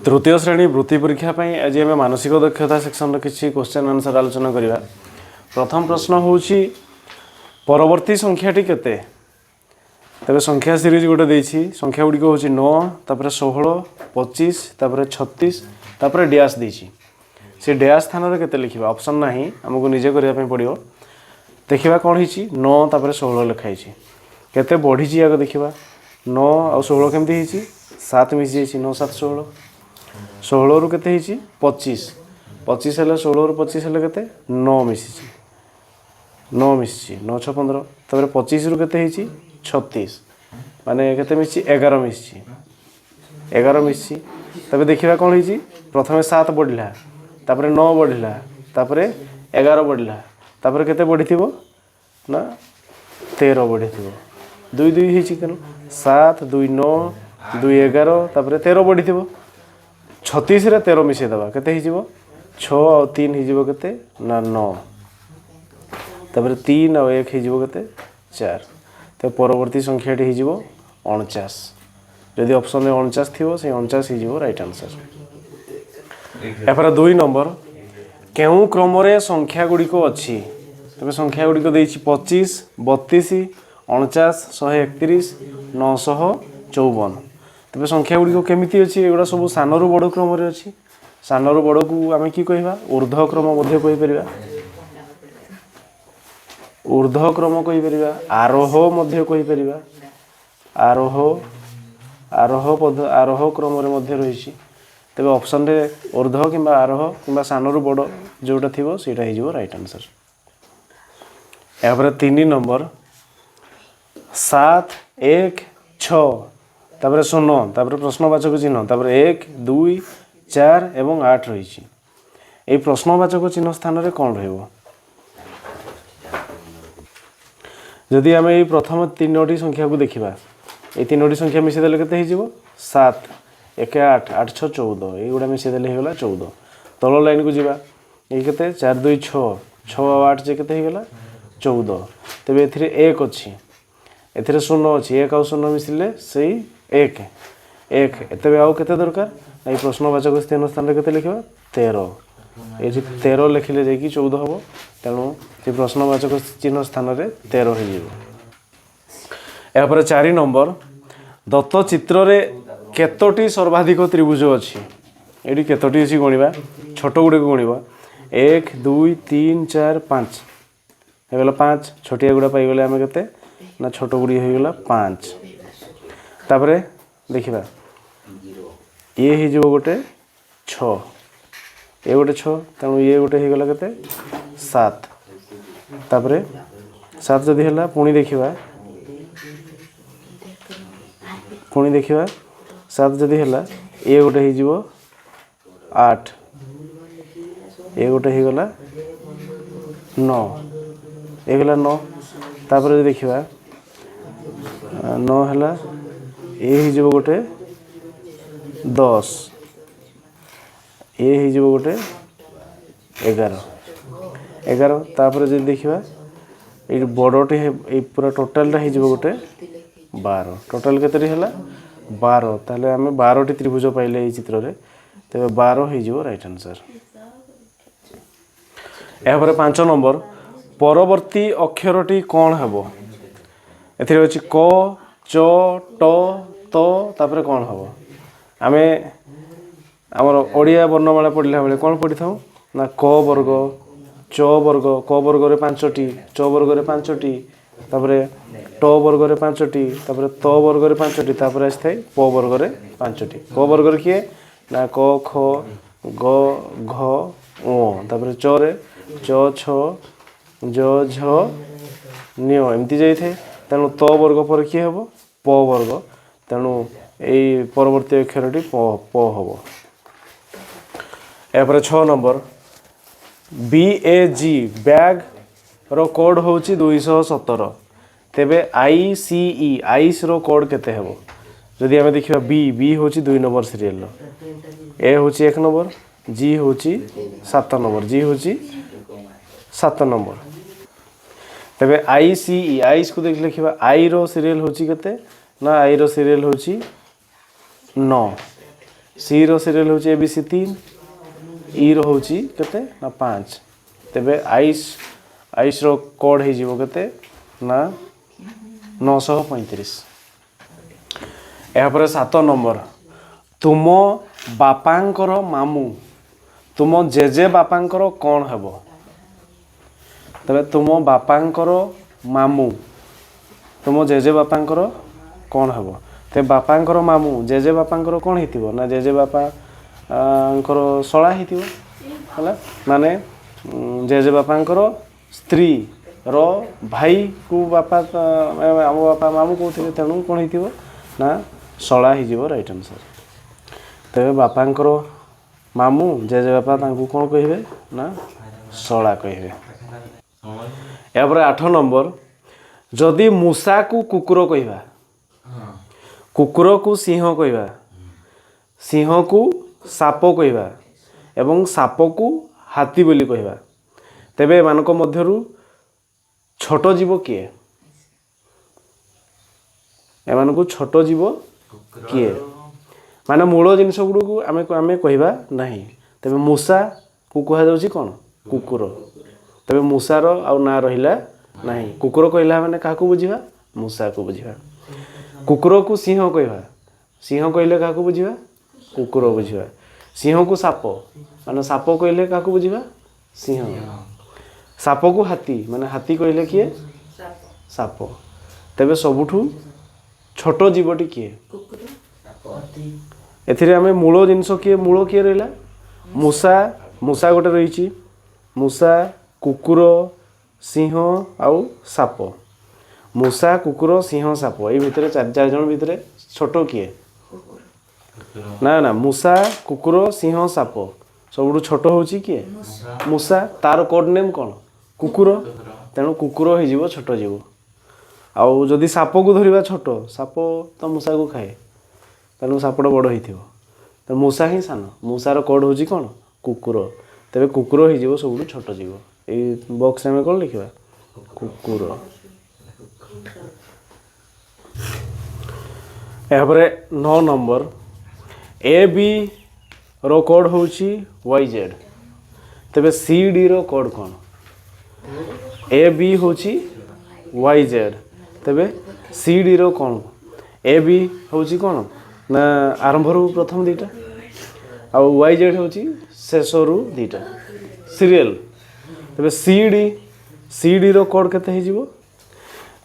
तृतीय श्रेणी वृत्ति परीक्षा आज आम मानसिक दक्षता सेक्शन किसी क्वेश्चन आंसर आलोचना करवा। प्रथम प्रश्न हूँ परवर्ती संख्याटी केते तेरे संख्या सीरीज गोटे देछि संख्या गुड़िक हूँ 9 तापर 16 25 तापर 36 तापर डैश देछि से डैश स्थान में केते लिखा ऑप्शन ना आमको निजे करने पड़ो। देखा कौन होती 9 तापर 16 लिखाई केते बढ़ी आगे देखा 9 आ 16 केमती 7 मिसी 9 7 16 16 रु केते 25 25 है 16 रु 25 है केते 9 मिसी 9 मिसी 9 6 15 तापर 25 रु केते 36 माने केते मिसी 11 मिसी 11 मिसी तबे देखिबा कोन होईची प्रथमे 7 बढ़िला तापर 9 बढ़िला तापर 11 बढ़िला तापर केते बढ़िथिबो ना 13 बढ़िथिबो 2 2 होईची केन 7 2 9 2 11 तापर 13 बढ़िथिबो 36 रे 13 मिसे दबा केते हिजिबो 6 और 3 हिजिबो केते ना 9 तापर 3 और 1 हिजिबो केते 4 तो परवर्ती संख्याटी हिजिबो 49 जदि ऑप्शन में 49 थिबो से 49 हिजिबो राइट आंसर। एपर 2 नंबर केउ क्रम रे संख्या गुडी को अछि तबे संख्या गुडी को देछि 25 32 49 131 954 तबे संख्या गुडी को केमिति अछि एगुडा सब सानरु बड़ क्रम रे अछि सानरु बड़ को आमे की कहिबा ऊर्ध्व क्रम मध्ये कहि परिबा ऊर्ध्व क्रम कहि परिबा आरोह मध्ये कहि परिबा आरोह आरोह पद आरोह क्रम रे मध्ये रहिछि तबे ऑप्शन रे ऊर्ध्व किबा आरोह किबा सानरु बड़ जोटा थिबो सेटा हि जिवो राइट आंसर। एपर 3 नंबर 7 1 6 तापर 0 तापर प्रश्नवाचक चिन्ह तापर 1 2 4 एवं 8 रहिछि ए प्रश्नवाचक चिन्ह स्थान रे कोन रहइबो जदि आम ये प्रथम 3टी संख्या को देखा ये 3टी संख्या मिसेदेले केते हिजिबो 7 1 8 8 6 14 एगुड़ा मिसेदेले हेगला 14 तल लाइन को जीवा ये केते 4 2 6 6 8 जे केते हेगला 14 तबे एथिरे 1 अछि एथिरे 0 अछि 1 और 0 मिसिले सेही 1 1 तबे आउ केते दरकार ए प्रश्नवाचक स्थान स्थान रे केते लिखबा 13 ये 13 लिखिले जाकि 14 हबो तेणु ये प्रश्नवाचक चिन्ह स्थान रे 13 हो। यापर 4 नंबर दत्त चित्र रे केतोटी सर्वाधिक त्रिभुज अच्छी ये केतोटी अच्छी गणवा छोट गुड़े को गणवा 1 2 3 4 5 होगला 5 छोटिया गुड़ा पाईगले आम के ना छोट गुड़ी होगला 5 तापरे देखा ये हो गोटे 6 ये गोटे 6 तेणु ये गोटे होगला के 7 तापरे 7 जदि है पुणी देखा 7 जदि है ये गोटे हो 8 ये गोटे होगला 9 ये गला 9 तापर देखा 9 है ये हो गोटे 10 ये हो गोटे 11 तापर जब देखा ये बड़टे ये पूरा टोटालटा हो गोटे 12 टोटाल केतरी है 12 ताले आम 12टी त्रिभुज पाइले ये चित्र रे तेरे 12 हो राइट आंसर। यापर 5 नंबर परवर्ती अक्षरटी कौन हम एथिरे अछि क च ट त तापर कौन हम आमे आमर ओडिया वर्णमाला पढ़ला बेले कौन पढ़ी था ना क वर्ग च वर्ग क वर्ग रे 5टी च वर्ग रे 5टी तापरे ट वर्ग रे 5टी तापरे त वर्ग रे 5टी तापरे आस्थाय प वर्ग रे 5टी क वर्ग रे किए ना क ख ग घ ओ तापरे च रे च छ ज झ न्य एमती जाई थे तेणु त वर्ग पर किए हम प वर्ग तेणु यही परवर्ती अक्षरटी प हम। यापर 6 नंबर BAG बैग रो कोड होची 217 तेबे ICE आइस रो कोड केते हेबो जदि आमे देखिबा बी होची 2 नंबर सीरियल रो ए होची 1 नंबर जी होची 7 नंबर जी होची 7 नंबर तेबे ICE आइस को देख लिखिबा आई रो सीरियल होची केते ना आई रो सीरियल होची 9 सी रो सीरियल हूँ ए बी सी 3 ई रो हूँ केते ना 5 तेबे आइस आइस रो कोड हो जीवो केते ना 935 या पर 7 नंबर तुम बापांकर मामू तुम जेजे बापांकर कौन हेबो तबे तुम बापांकर मामू तुम जेजे बापांकर कौन हेबो ते बापांकर मामू जेजे बापांकर कौन हेतिबो ना जेजे बापा अंकर सळा हेतिबो हला माने जेजे बापांकर स्त्री रो भाई को बापा आम बापा मामू कहते तेणु कौन हेतिबो ना सळा ही जीवो राइट आंसर तेबे बापांकर मामू जेजे बापा तांको कौन कहिबे ना सळा कहिबे या पर 8 नंबर जदि मूषा को कुकुर कहवा कुकुर को सिंह कहवा सिंह को साप कहवा एवं साप को हाथी बोली कहवा तेबे एमानक मध्यरु छोट जीव किए एमानकु छोट जीव किए माने मूल जिनस गुडू आमे आमे कहवा नहीं तेबे मूषा को कहा जाउची कोन कुकुर तेबे मूषार आउ ना रहिला नहीं कुकुर कहला माने काहा को बुझिबा मूषा को बुझिबा कुकुर को सिंह कहवा सिंह कहले काहा को बुझिबा कुकुर बुझिबा सिंह को साप माने साप कहले काहा को बुझिबा सिंह साप को हाथी माने हाथी कहले किए साप तेबे सबुठू छोट जीवटी किए एथिरे आमे मूल जिनस किए मूल किए रहिला मूषा मूषा गोटे रहिची मूषा कुकुर सिंह आउ साप मूषा कुकुर सिंह साप ये भितर चार जन भितर छोट किए ना ना मूषा कुकुर सिंह साप सब छोट होची किए मूषा तार कोड नेम कौन कुकुर तेणु कुकुर हो जीव छोट जीव आउ जदि साप को धरिबा छोट साप तो मूषा को खाए तेणु सापटा बड़ होइथिबो तो मूषा ही सान मूषार कोड होची कौन कुकुर तेबे कुकुर हो जीव सब छोट जीव ए बॉक्स में कौन लिखा कुकुर यापर 9 नंबर ए बी रो कोड होची वाई जेड तेबे सी डी रो कोड कौन ए बी होची वाई जेड तेबे सी डी रो कौन ए बी होची कौन ना आरंभ रु प्रथम दीटा आ वाई जेड होची शेष रु दीटा सीरियल तेबे सी डी रो कोड केते हे जीवो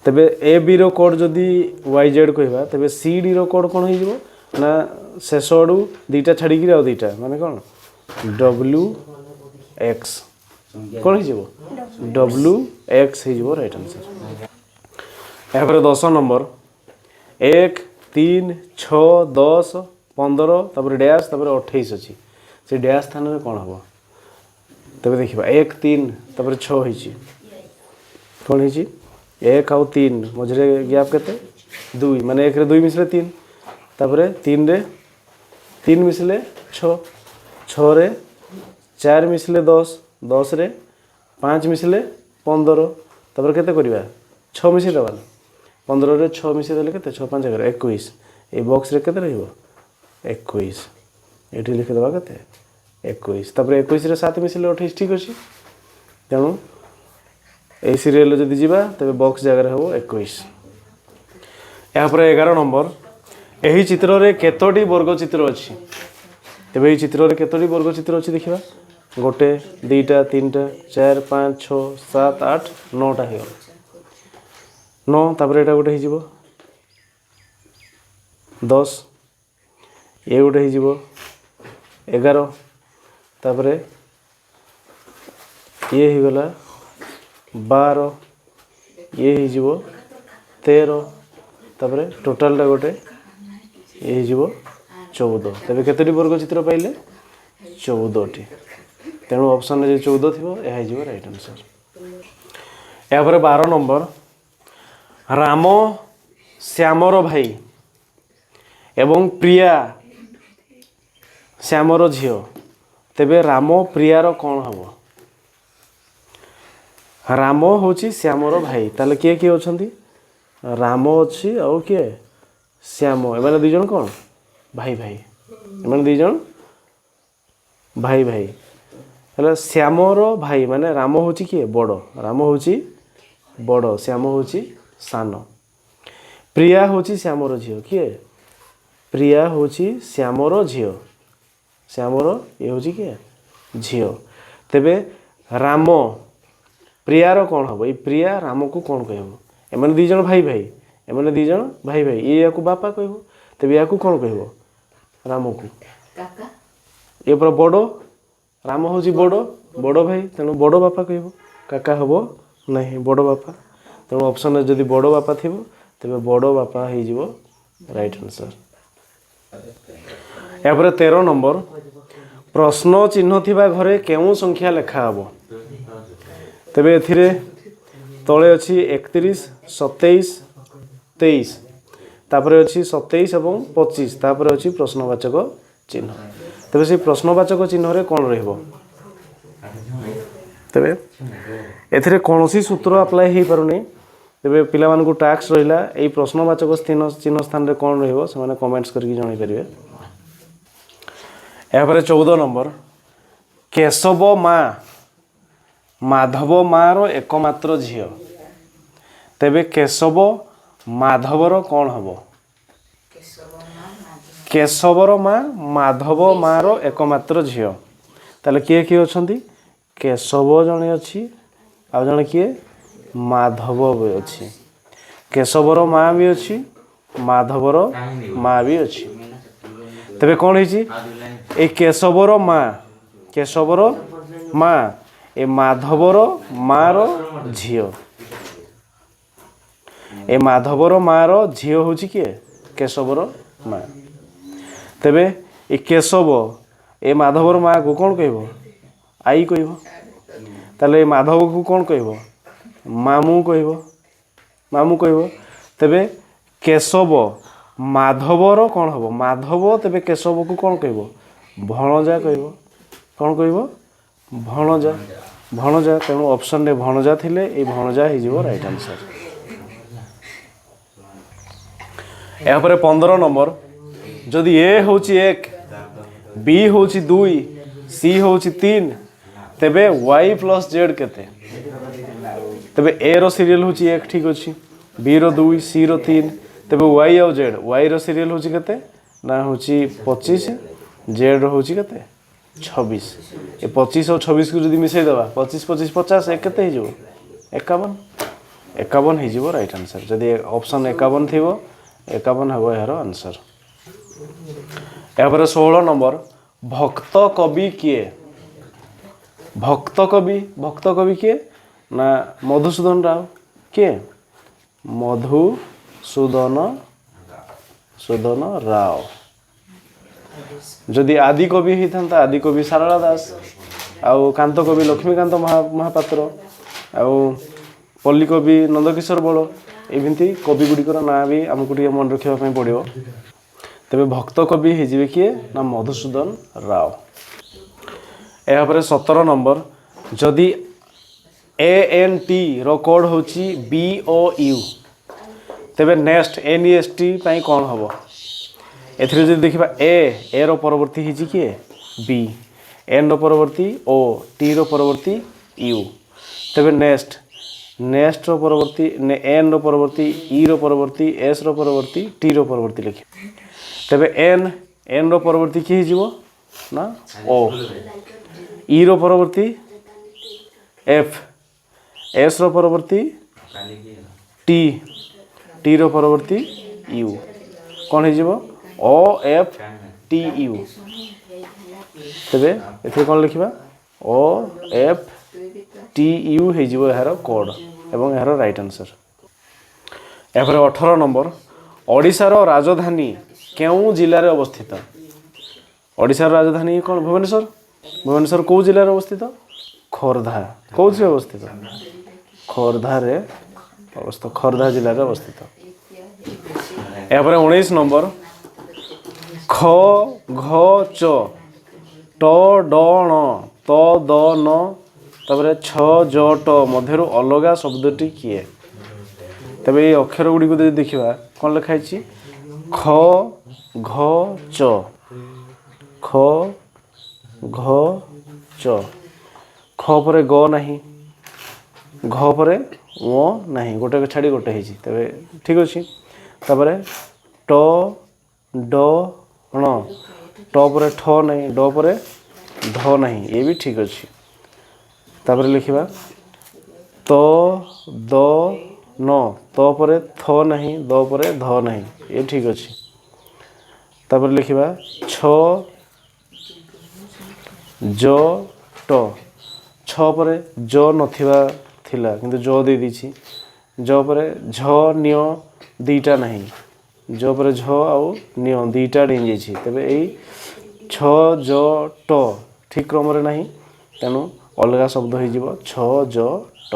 तेबे ए बी रो कोड जदि वाई जेड कहबा तेबे सी डी रो कोड कोन हे जीवो ना शेष आडू दीटा छाड़ी कि आ दीटा माने कोन डब्ल्यू एक्स कोन हे जीवो डब्ल्यू एक्स हे जीवो राइट आंसर या पर 10 नंबर 1 3 6 10 15 तापर डैश तापर 28 अछि से डैश स्थान में कोन हबो तबे देखिबा 1 3 तापर 6 होइछि कोन होइछि 1 आउ 3 मझरे गैप केते 2 माने 1 रे 2 मिसले 3 तापर 3 रे 3 मिसले 6 6 रे 4 मिसले 10 10 रे 5 मिसले 15 तापर केते करबा 6 मिसले दबा 15 रे 6 मिसले देले केते 6 5 11 21 ए बॉक्स रे केते रहइबो 21 एठी लिख दबा केते 21 तापर 21 रे 7 मिसले 28 ठीक अछि तेणु ए सीरियल जदि जीवा तबे बॉक्स जगह रे हो 21 या पर 11 नंबर एही चित्र रे केतोटी वर्ग चित्र अछि तबे एही चित्र रे केतोटी वर्ग चित्र अछि देखिबा गोटे दुईटा तीनटा 4 5 6 7 8 9टा हे 9 तापर एटा गोटे हे जीवो 10 ए गोटे हे जीवो 11 तापर ये ही गला 12 ये ही जीवो 13 तापर टोटल टा गोटे ये जीवो 14 तबे केतोटी वर्ग चित्र पाइले 14 टी तेणु ऑप्शन जे 14 थिबो एहा जीवो राइट आंसर या पर 12 नंबर राम श्यामर भाई एवं प्रिया श्यामर झियो तेबे राम प्रियार कौन हबो राम होची श्यामर भाई ताले किए किए अछंती राम अछि और किए श्याम एमाने दुई जन कौन भाई भाई एमन दी जन भाई भाई हेला श्यामर भाई माने राम होची किए बड़ राम होची बड़ श्याम होची सान प्रिया होची श्यामर झियो किए प्रिया होची श्यामर झियो श्यामर ये होची किए झियो तेबे राम प्रियार कौन हम ये प्रिया राम को कौन कहब एमन दी जन भाई भाई एमन दी जन भाई भाई ये या बापा कहब तेबे या कौन कहब राम को काका ये पूरा बड़ राम हूँ बड़ भाई तेणु बड़ बापा कह काका हम नहीं बड़ बापा तेणु ऑप्शन जदि बड़ बापा थी तेरे बड़ बापा हो राइट आंसर यापर 13 नंबर प्रश्न चिन्ह थिबा घरे केउ संख्या लेखा हम तेबे एथिरे तले अच्छी 31 27 23 तापर अच्छी 27 एवं 25 तापर अच्छी प्रश्नवाचक चिन्ह तेबे से प्रश्नवाचक चिन्ह रे कौन रहिबो तेबे एथिरे कोनोसी सूत्र अप्लाई हे पारुनी तेबे पिला मानकु टास्क रहिला एई प्रश्नवाचक चिन्ह स्थान रे कौन रहिबो से माने कमेंट्स करके जणाई परिबे या पर 14 नंबर केशव माँ माधव माँ रो एकमात्र झियो तेबे केशव माधवर कौन हबो केशवर माँ माधव माँ रो एकमात्र झियो ताले किए किए अछंती केशव जणे अछि आ जणे किए माधव भी अछि केशवर माँ भी अछि माधवर माँ भी अछि तेबे कौन है ए केशवर माँ ए माधवर माँ रो झियो ए माधवर माँ रो झियो होची किए केशवर माँ तेबे ए केशव ए माधवर माँ को कौन कहब आई कहब ताले माधव को कौन कहब मामू कहब तेबे केशव माधवर कौन हम माधव तेबे केशव को कौन कहब भणजा कहब कौन कहब भणजा भणजा तेणु ऑप्शन रे भणजा थिले ए भणजा हे जिवो राइट आंसर या पर 15 नंबर जदि ए होची 1 बी होची 2 सी होची 3 तेबे y प्लस z केते तेबे ए रो सीरियल होची 1 ठीक अछि बी रो 2 सी रो 3 तेबे y और z y रो सीरियल होची केते ना होची 25 z रो होची केते 26 ए 25 और 26 को जदि मिसै दबा 25 25 50 एक केते हे जो 51 51 हे जो राइट आंसर जदि ऑप्शन 51 थिबो 51 हबो यार आंसर या पर 16 नंबर भक्त कवि किए भक्त कवि किए ना मधुसूदन राव किए मधुसूदन राव जदि आदि कवि होता आदि कवि सारला दास आउ कांत कवि लक्ष्मीकांत महापात्र आउ पल्ली कवि नंदकिशोर बड़ एमती कवि गुड़िकर ना भी आमको मन रखा पड़ो तेबे भक्त कवि हो किए ना मधुसूदन राव या पर 17 नंबर जदि ANT रो कोड होची BOU तेबे नेक्स्ट NEST पाई कौन हम एथिरे जदि देखिबा ए रो परवर्ती हिची किए B N रो परवर्ती O T रो परवर्ती U तेबे नेक्स्ट रो परवर्ती N रो परवर्ती E रो परवर्ती S रो परवर्ती T रो परवर्ती लिखि तेबे N रो परवर्ती कि हिजिवो ना O E रो परवर्ती F S रो परवर्ती T रो परवर्ती U कौन हिजिवो O F T U तेबे एथे कौन लिखिबा O F T U हिजिवो यार कोड एवं यार राइट आंसर या पर 18 नंबर ओडिशा रो राजधानी केउ जिल्ला रे अवस्थित ओडिशा रो राजधानी कौन भुवनेश्वर कौ जिल्ला रे अवस्थित खोर्धा कौन से अवस्थित खोर्धा रे अवस्थित खोर्धा जिल्ला रे अवस्थित या पर 19 नंबर ख घ च ट ड ण त द न तापर छ ज ट मध्यरु अलगा शब्दटी किए तबे ये अक्षर गुडी को देखिबा कोन लिखा छि ख घ च ख घ च ख पर ग नहीं घ पर ओ नहीं गोटे छाड़ी गोटे है तेरे ठीक अच्छे तापर ट ड ण ट पर ठ नहीं ड पर ध नहीं ये भी ठीक अच्छे तापर लिखा त द न त पर थ नहीं द पर ध नहीं ये ठीक अच्छे तापर लिखा छ ज ट छ पर ज नथिबा थिला किंतु ज दे दीची ज पर झ न्य दीटा नहीं ज पर झ आउ न्य दीटा डें जाइछि तबे एई छ ज ट ठीक क्रम रे नहीं तेणु अलग शब्द हो जिवो छ ज ट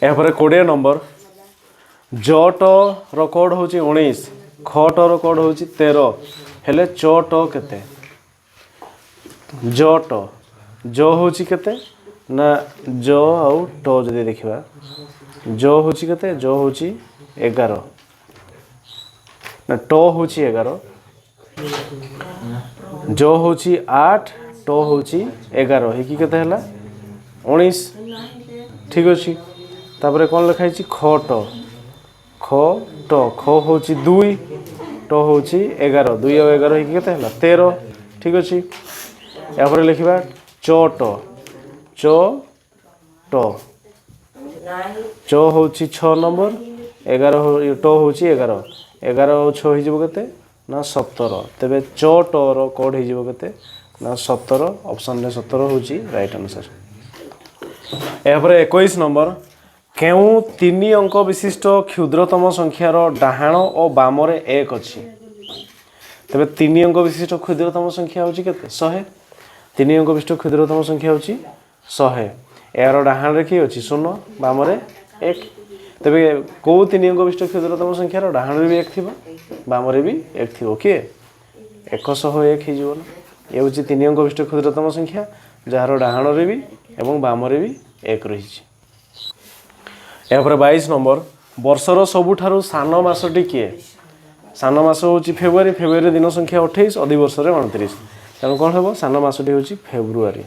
या पर 20 नंबर ज ट रो कोड होची 19 ख ट रो कोड होची 13 हेले च ट केते ज ट ज होची केते ना ज आउ ट जदि देखिबा ज होची केते ज होची 11 ना ट होची 11 ज होची 8 ट होची 11 हे की केते हला 19 ठीक अछि तापर कोन लिखाइ छी ख ट ख होची 2 ट होची 11 2 और 11 हे की केते हला 13 ठीक अछि या पर लिखिबा च ट च ट च होची 6 नंबर 11 ट होची 11 11 और 6 हिजबो केते ना 17 तबे च ट रो कोड हिजबो केते ना 17 ऑप्शन रे 17 होची राइट आंसर या पर 21 नंबर केउ 3 अंक विशिष्ट क्षुद्रतम संख्यार डाहाण और बाम रे 1 अछि तबे 3 अंक विशिष्ट क्षुद्रतम संख्या होची केते 100 3 अंक विशिष्ट क्षुद्रतम संख्या होची 100 यार डाहाण रे की अछि 0 बाम रे 1 तबे को 3 अंक विशिष्ट क्षुद्रतम संख्यार डाहाण रे भी 1 थिबो बाम रे भी 1 थिबो के 101 हि जीवन ये होची 3 अंक विशिष्ट क्षुद्रतम संख्या जार डाहाण रे भी एवं बाम रे भी 1 रही छि या पर 22 नंबर वर्षर सबुठारु सान मासटी किए सान मास होची फेब्रुआरी दिन संख्या 28 अधि वर्ष रे 29 तेणु कौन हम सान मासटी होची फेब्रुआरी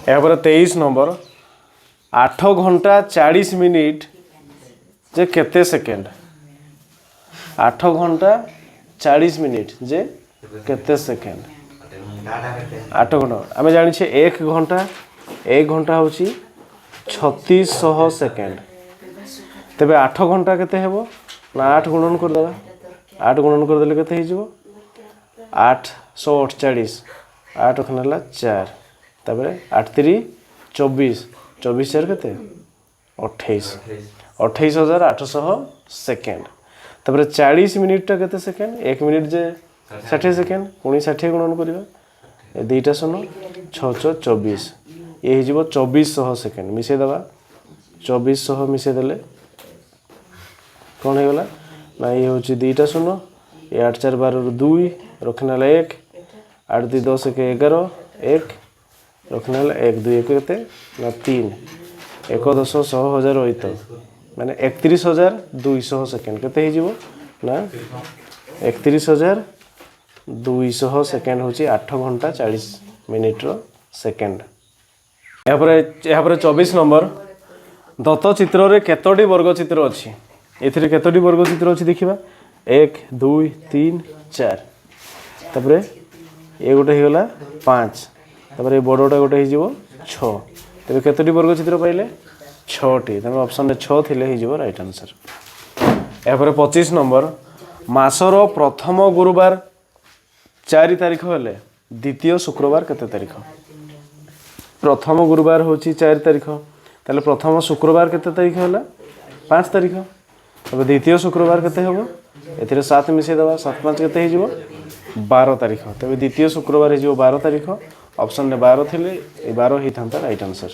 या पर 23 नंबर 8 घंटा 40 मिनिट जे केते सेकेंड 8 घंटा 40 मिनिट जे केते सेकेंड 8 घंटा आम जानी 1 घंटा होची 3600 सेकेंड तेबे 8 घंटा केते हेबो ना 8 गुणन कर देबा 8 गुणन कर देले केते हे जिवो 848 8 खनला 4 तापर 8 3 24 24 4 केते 28 28800 सेकेंड तापर 40 मिनिट टा केते सेकेंड 1 मिनिट जे 60 सेकेंड पुणी 60 गुणन करबा ए दुईटा शून्य 6 24 ये हे जिवो 2400 सेकेंड मिसे दबा 2400 मिसे देले कौन हो गला ना ये होची दुईटा शून्य ये 8 4 12 2 रखना 1 8 2 10 के 11 1 रखना 1 2 1 केते ना 3 1 10 100 हजार होइतो माने 31200 सेकेंड केते हे जिवो ना 31200 सेकेंड होची 8 घंटा 40 मिनिट रो सेकेंड या पर 24 नंबर दत्त चित्र रे केतोटी वर्ग चित्र अछि एथिरे केतोटी वर्ग चित्र अछि देखिबा 1 2 3 4 तापरे ए गोटे हे गला 5 तापरे बडोटा गोटे हे जिवो 6 तबे केतोटी वर्ग चित्र पाइले 6 टी तबे ऑप्शन रे 6 थिले हे जिवो राइट आंसर या पर 25 नंबर मासर प्रथम गुरुवार 4 तारिख हेले द्वितीय शुक्रवार केते तारिख प्रथम गुरुवार होची 4 तारिख ताले प्रथम शुक्रवार केते तारिख होला 5 तारिख तबे द्वितीय शुक्रवार केते हेबो एथिरे 7 मिसे दबा 7 5 केते हे जिवो 12 तारिख तबे द्वितीय शुक्रवार हे जिवो 12 तारिख ऑप्शन रे 12 थिले ए 12 ही थांता राइट आंसर।